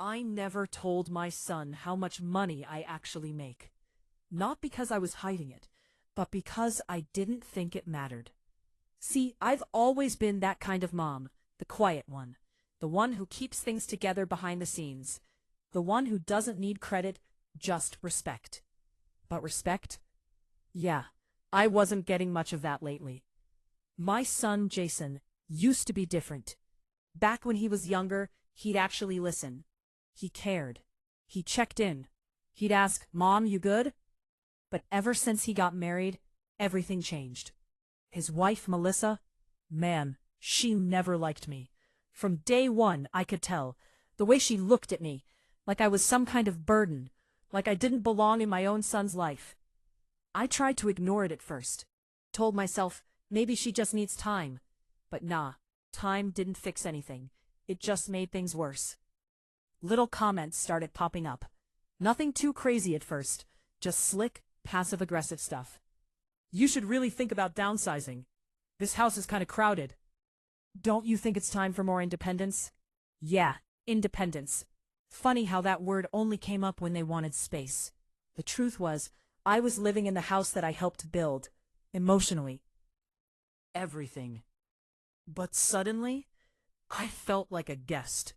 I never told my son how much money I actually make. Not because I was hiding it, but because I didn't think it mattered. See, I've always been that kind of mom, the quiet one, the one who keeps things together behind the scenes, the one who doesn't need credit, just respect. But respect? Yeah, I wasn't getting much of that lately. My son, Jason, used to be different. Back when he was younger, he'd actually listen. He cared. He checked in. He'd ask, "Mom, you good?" But ever since he got married, everything changed. His wife, Melissa, man, she never liked me. From day one, I could tell. The way she looked at me, like I was some kind of burden, like I didn't belong in my own son's life. I tried to ignore it at first. Told myself, maybe she just needs time. But nah, time didn't fix anything. It just made things worse. Little comments started popping up. Nothing too crazy at first, just slick, passive-aggressive stuff. "You should really think about downsizing. This house is kind of crowded. Don't you think it's time for more independence?" Yeah, independence. Funny how that word only came up when they wanted space. The truth was, I was living in the house that I helped build, emotionally. Everything. But suddenly, I felt like a guest.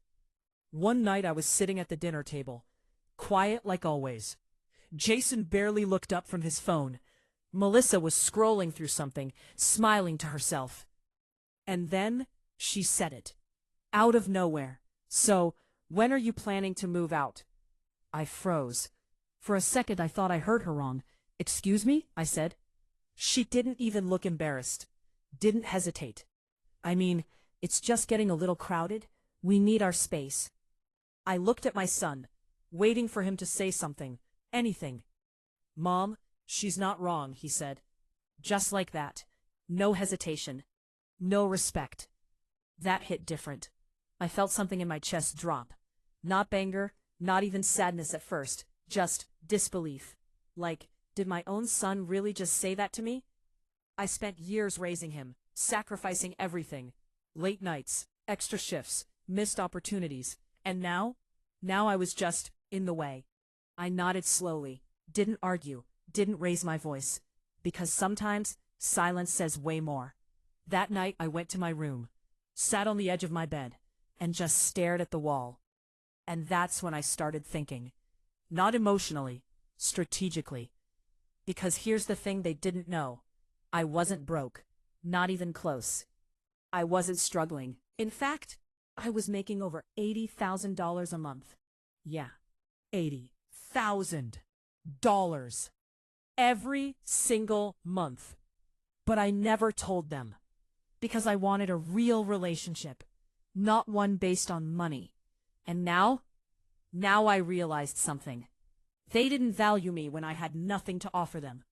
One night I was sitting at the dinner table, quiet like always. Jason barely looked up from his phone. Melissa was scrolling through something, smiling to herself. And then she said it. Out of nowhere. "So, when are you planning to move out?" I froze. For a second I thought I heard her wrong. "Excuse me?" I said. She didn't even look embarrassed. Didn't hesitate. "I mean, it's just getting a little crowded. We need our space." I looked at my son, waiting for him to say something, anything. "Mom, she's not wrong," he said. Just like that. No hesitation. No respect. That hit different. I felt something in my chest drop. Not anger, not even sadness at first, just disbelief. Like, did my own son really just say that to me? I spent years raising him, sacrificing everything. Late nights, extra shifts, missed opportunities. And now I was just in the way. I nodded slowly, didn't argue, didn't raise my voice. Because sometimes, silence says way more. That night I went to my room, sat on the edge of my bed, and just stared at the wall. And that's when I started thinking. Not emotionally, strategically. Because here's the thing they didn't know. I wasn't broke. Not even close. I wasn't struggling. In fact, I was making over $80,000 a month. Yeah, $80,000. Every single month. But I never told them. Because I wanted a real relationship, not one based on money. And now I realized something. They didn't value me when I had nothing to offer them.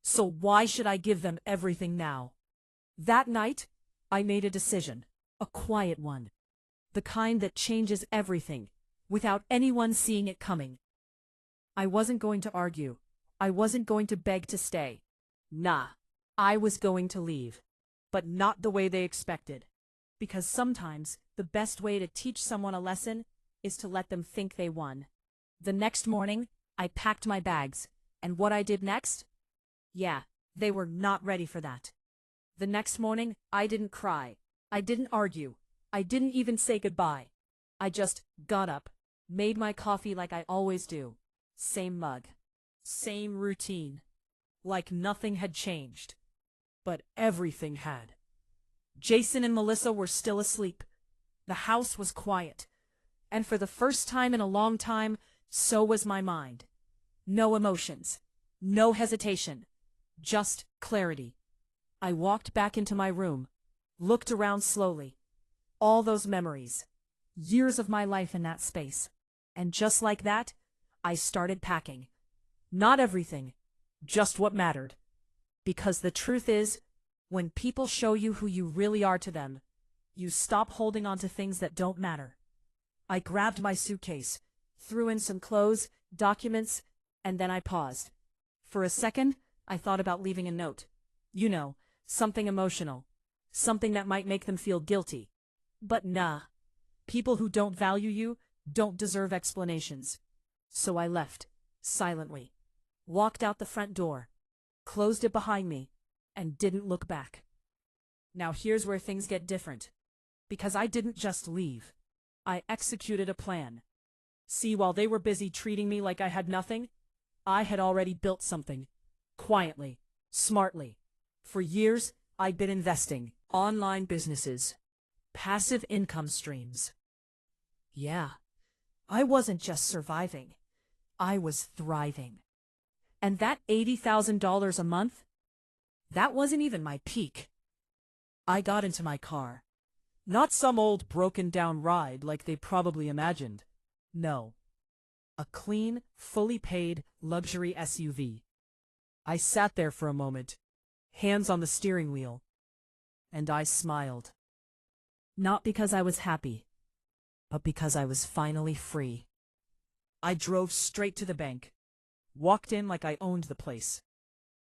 So why should I give them everything now? That night, I made a decision, a quiet one. The kind that changes everything, without anyone seeing it coming. I wasn't going to argue. I wasn't going to beg to stay. Nah, I was going to leave. But not the way they expected. Because sometimes, the best way to teach someone a lesson is to let them think they won. The next morning, I packed my bags, and what I did next? Yeah, they were not ready for that. The next morning, I didn't cry. I didn't argue. I didn't even say goodbye. I just got up, made my coffee like I always do. Same mug. Same routine. Like nothing had changed. But everything had. Jason and Melissa were still asleep. The house was quiet. And for the first time in a long time, so was my mind. No emotions. No hesitation. Just clarity. I walked back into my room, looked around slowly. All those memories. Years of my life in that space. And just like that, I started packing. Not everything, just what mattered. Because the truth is, when people show you who you really are to them, you stop holding on to things that don't matter. I grabbed my suitcase, threw in some clothes, documents, and then I paused. For a second, I thought about leaving a note. You know, something emotional. Something that might make them feel guilty. But nah. People who don't value you don't deserve explanations. So I left, silently, walked out the front door, closed it behind me, and didn't look back. Now here's where things get different. Because I didn't just leave. I executed a plan. See, while they were busy treating me like I had nothing, I had already built something. Quietly, smartly. For years, I'd been investing. Online businesses. Passive income streams. Yeah, I wasn't just surviving. I was thriving. And that $80,000 a month? That wasn't even my peak. I got into my car. Not some old broken-down ride like they probably imagined. No. A clean, fully paid, luxury SUV. I sat there for a moment, hands on the steering wheel, and I smiled. Not because I was happy, but because I was finally free. I drove straight to the bank, walked in like I owned the place.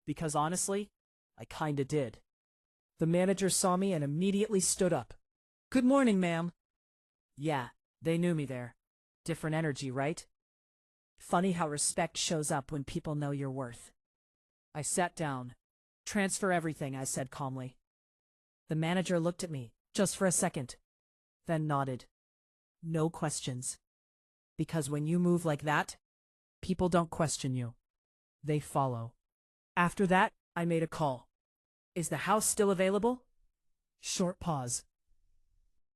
Because honestly, I kinda did. The manager saw me and immediately stood up. "Good morning, ma'am." Yeah, they knew me there. Different energy, right? Funny how respect shows up when people know your worth. I sat down. "Transfer everything," I said calmly. The manager looked at me, just for a second, then nodded. No questions. Because when you move like that, people don't question you. They follow. After that, I made a call. "Is the house still available?" Short pause.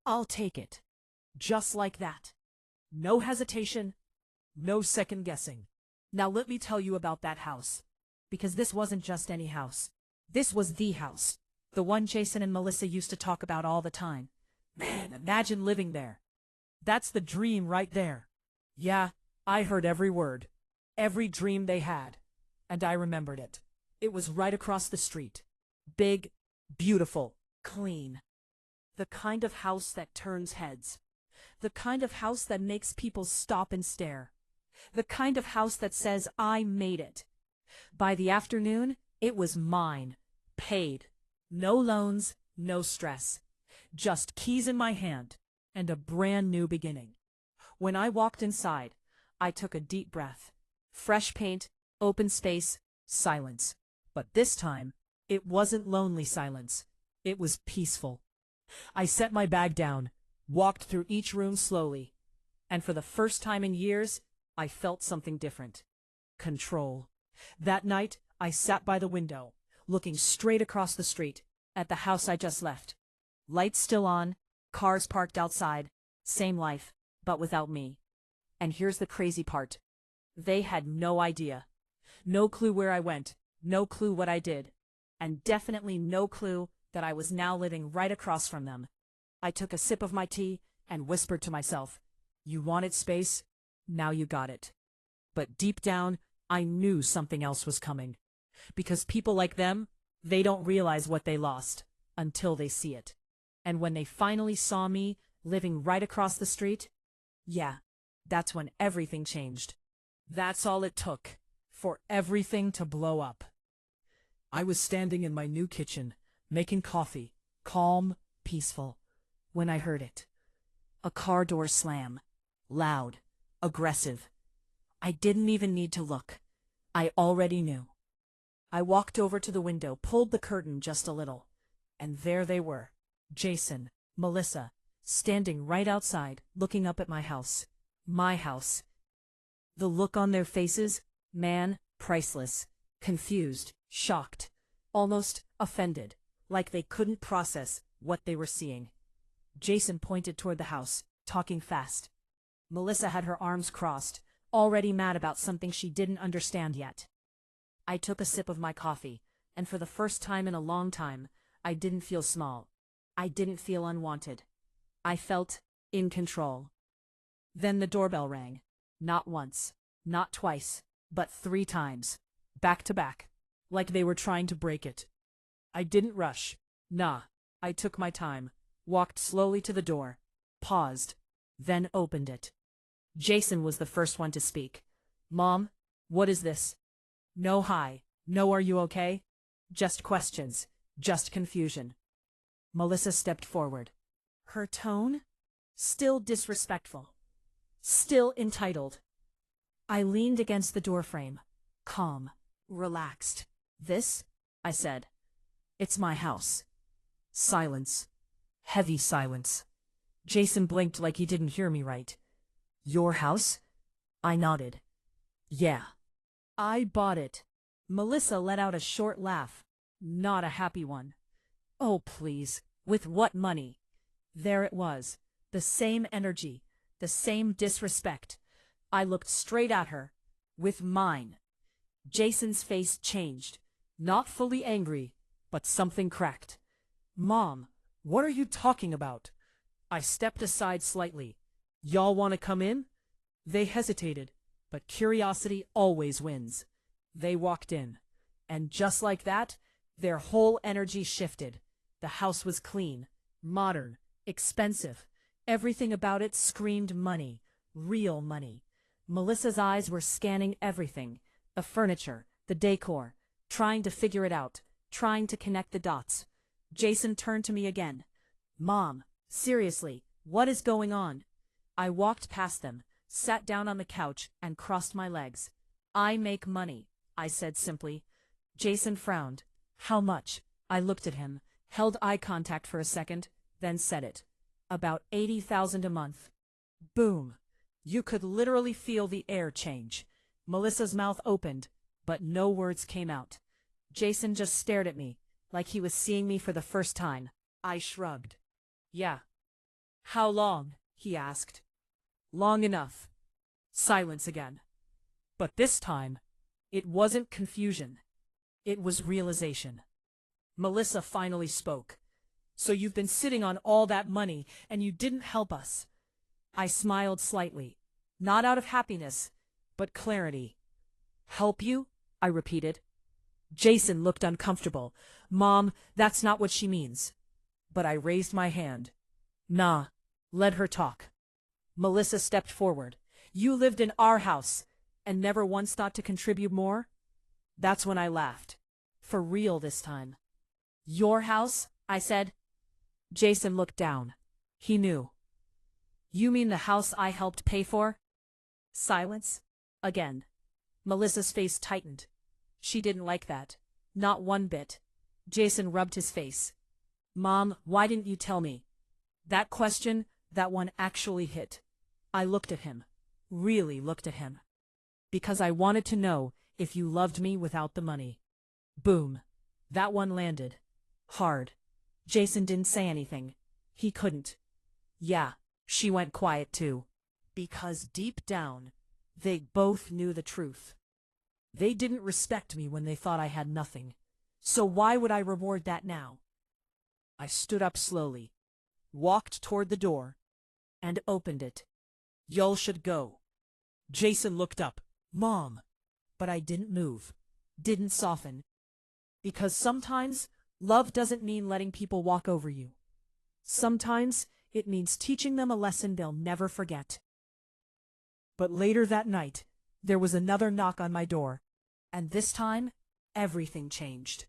"I'll take it." Just like that. No hesitation, no second guessing. Now let me tell you about that house. Because this wasn't just any house. This was the house. The one Jason and Melissa used to talk about all the time. Man, imagine living there. That's the dream right there. Yeah, I heard every word. Every dream they had. And I remembered it. It was right across the street. Big, beautiful, clean. The kind of house that turns heads. The kind of house that makes people stop and stare. The kind of house that says, "I made it." By the afternoon, it was mine. Paid. No loans, no stress. Just keys in my hand and a brand new beginning. When I walked inside, I took a deep breath. Fresh paint, open space, silence. But this time, it wasn't lonely silence. It was peaceful. I set my bag down, walked through each room slowly, and for the first time in years, I felt something different. Control. That night, I sat by the window, looking straight across the street, at the house I just left. Lights still on, cars parked outside, same life, but without me. And here's the crazy part. They had no idea. No clue where I went, no clue what I did, and definitely no clue that I was now living right across from them. I took a sip of my tea and whispered to myself, "You wanted space? Now you got it." But deep down, I knew something else was coming. Because people like them, they don't realize what they lost until they see it. And when they finally saw me living right across the street, yeah, that's when everything changed. That's all it took for everything to blow up. I was standing in my new kitchen, making coffee, calm, peaceful, when I heard it. A car door slam. Loud. Aggressive. I didn't even need to look. I already knew. I walked over to the window, pulled the curtain just a little, and there they were. Jason, Melissa, standing right outside, looking up at my house. My house. The look on their faces, man, priceless. Confused, shocked, almost offended, like they couldn't process what they were seeing. Jason pointed toward the house, talking fast. Melissa had her arms crossed, already mad about something she didn't understand yet. I took a sip of my coffee, and for the first time in a long time, I didn't feel small. I didn't feel unwanted. I felt in control. Then the doorbell rang. Not once, not twice, but 3 times. Back to back, like they were trying to break it. I didn't rush. Nah, I took my time, walked slowly to the door, paused, then opened it. Jason was the first one to speak. "Mom, what is this?" No hi, no are you okay? Just questions, just confusion. Melissa stepped forward. Her tone? Still disrespectful. Still entitled. I leaned against the doorframe, calm, relaxed. This, I said. It's my house. Silence. Heavy silence. Jason blinked like he didn't hear me right. Your house? I nodded. Yeah. I bought it. Melissa let out a short laugh. Not a happy one. Oh, please. With what money? There it was. The same energy. The same disrespect. I looked straight at her. With mine. Jason's face changed. Not fully angry, but something cracked. Mom, what are you talking about? I stepped aside slightly. Y'all want to come in? They hesitated, but curiosity always wins. They walked in. And just like that, their whole energy shifted. The house was clean, modern, expensive. Everything about it screamed money, real money. Melissa's eyes were scanning everything, the furniture, the decor, trying to figure it out, trying to connect the dots. Jason turned to me again. Mom, seriously, what is going on? I walked past them, sat down on the couch, and crossed my legs. I make money, I said simply. Jason frowned. How much? I looked at him, held eye contact for a second, then said it. About $80,000 a month. Boom. You could literally feel the air change. Melissa's mouth opened, but no words came out. Jason just stared at me, like he was seeing me for the first time. I shrugged. Yeah. How long? He asked. Long enough. Silence again. But this time, it wasn't confusion. It was realization. Melissa finally spoke. So you've been sitting on all that money, and you didn't help us. I smiled slightly, not out of happiness, but clarity. Help you? I repeated. Jason looked uncomfortable. Mom, that's not what she means. But I raised my hand. Nah, let her talk. Melissa stepped forward. You lived in our house, and never once thought to contribute more? That's when I laughed. For real this time. Your house? I said. Jason looked down. He knew. You mean the house I helped pay for? Silence. Again. Melissa's face tightened. She didn't like that. Not one bit. Jason rubbed his face. Mom, why didn't you tell me? That question, that one actually hit. I looked at him. Really looked at him. Because I wanted to know if you loved me without the money. Boom. That one landed. Hard. Jason didn't say anything. He couldn't. Yeah, she went quiet too. Because deep down, they both knew the truth. They didn't respect me when they thought I had nothing. So why would I reward that now? I stood up slowly, walked toward the door, and opened it. Y'all should go. Jason looked up. Mom. But I didn't move. Didn't soften. Because sometimes, love doesn't mean letting people walk over you. Sometimes, it means teaching them a lesson they'll never forget. But later that night, there was another knock on my door. And this time, everything changed.